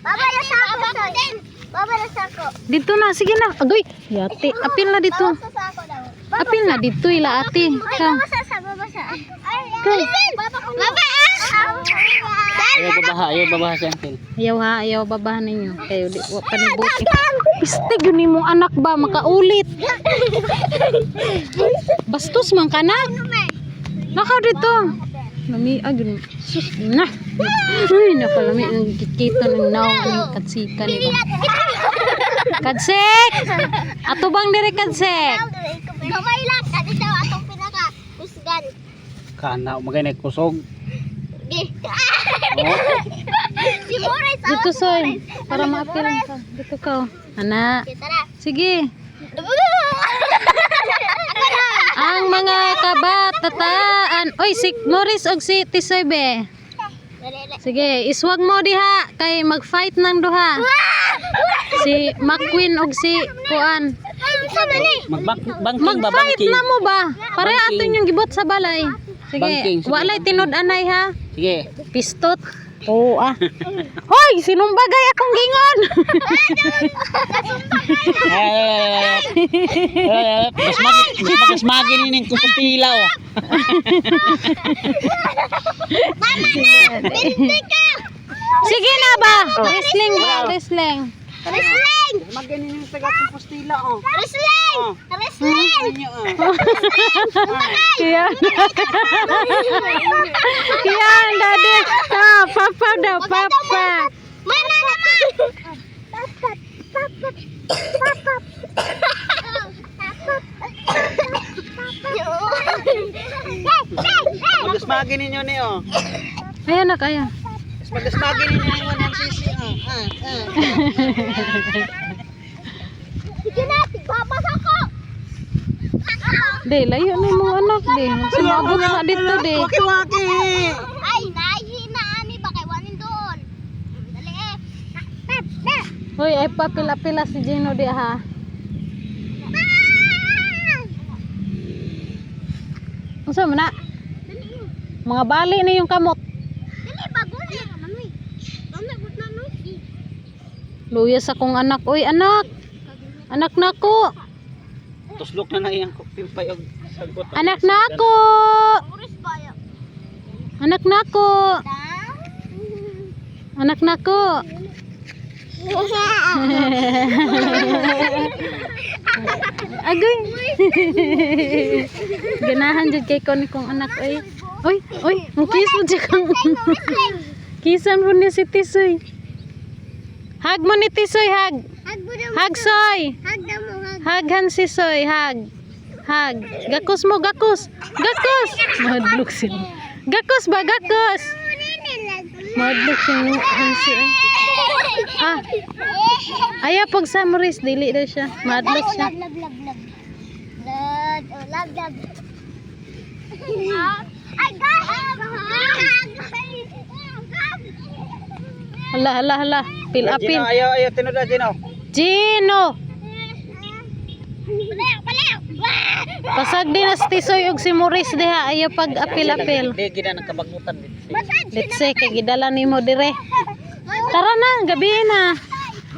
Baba na sa ako din. Baba na sa ako. Dito na, sige na. Agoy, yate. Apil na dito. Sa ako daw. Apil na dito, ila ate. Ka. Babasa. Ayaw babaha si Uncle. Ayaw babahan ninyo. Kayo di wa panibuti. Piste yun ni mong anak ba makaulit. Bastos man ka na. Nakaw dito. Lami agin. Sus na. Uy, nakalami ang kikita ng naong ang katsikan ni ba. Katsek! Ato bang dire katsek? Gamay lang kadito atong pinaka kusgan. Kana magay nagkusog. Si Moray sa Dito soy. Para maapil ka. Dito ka. Ana. Sige. Ang mga kabataan. Oy, si Morris og si Tisoy be. Sige, iswag mo diha kay mag-fight nang duha. Si McQueen og si Kuan. Mag-fight na mo ba? Pare aton yung gibot sa balay. Sige, Banking, sige. walay tinud-anay ha. Sige. Pistot. Oo Hoy, sinumbagay akong gingon. Basmagin ni ning kupustila oh. Sige na ba? Wrestling ba? Wrestling. Basmagin ni ning taga kupustila oh. Kaya. Kaya dade. Papa daw, papa. Mana naman? Basmagin ninyo ni oh. Ayan na kaya. Basmagin ninyo ni ng sisi oh. Sige na, babas ako. De, layo na mo anak de. Sumabot na dito de. Waki-waki. Ay, nahihina ani ba kay wanin doon. Dali eh. Hoy, ay papila-pila si Gino de ha. Unsa man na? Mga bali na yung kamot. Dali bago na manoy. Ano gud na no? Luyas akong anak. Oy, anak. Anak nako. Tuslok na iyang pimpay og sagot. Anak nako. Puris ba ya? Anak nako. Anak nako. Agoy. Ganahan jud kay kon kong anak oy. Oy, ang kiss mo jud kang. Kisan mo ni si Tisoy. Hug mo ni Tisoy, hug. Hug soy. Hag daw mo hag. Haghan si Soy, hug. Hug. Gakos mo, gakos. Gakos. Madlok sila. Gakos ba, gakos. Madlok siya hansi. Ah. Ayaw pag sa Morris, dili daw siya. Madlok siya. Love. Ay, God! Hala. Pil-apil. Ayaw tinud Gino. Gino! Palaw! Pasag din na si Tisoy og si Morris diha. Ayaw pag apil-apil. Di gina nakabagutan. Let's say, kay gidala ni mo dire. Tara na, gabi na.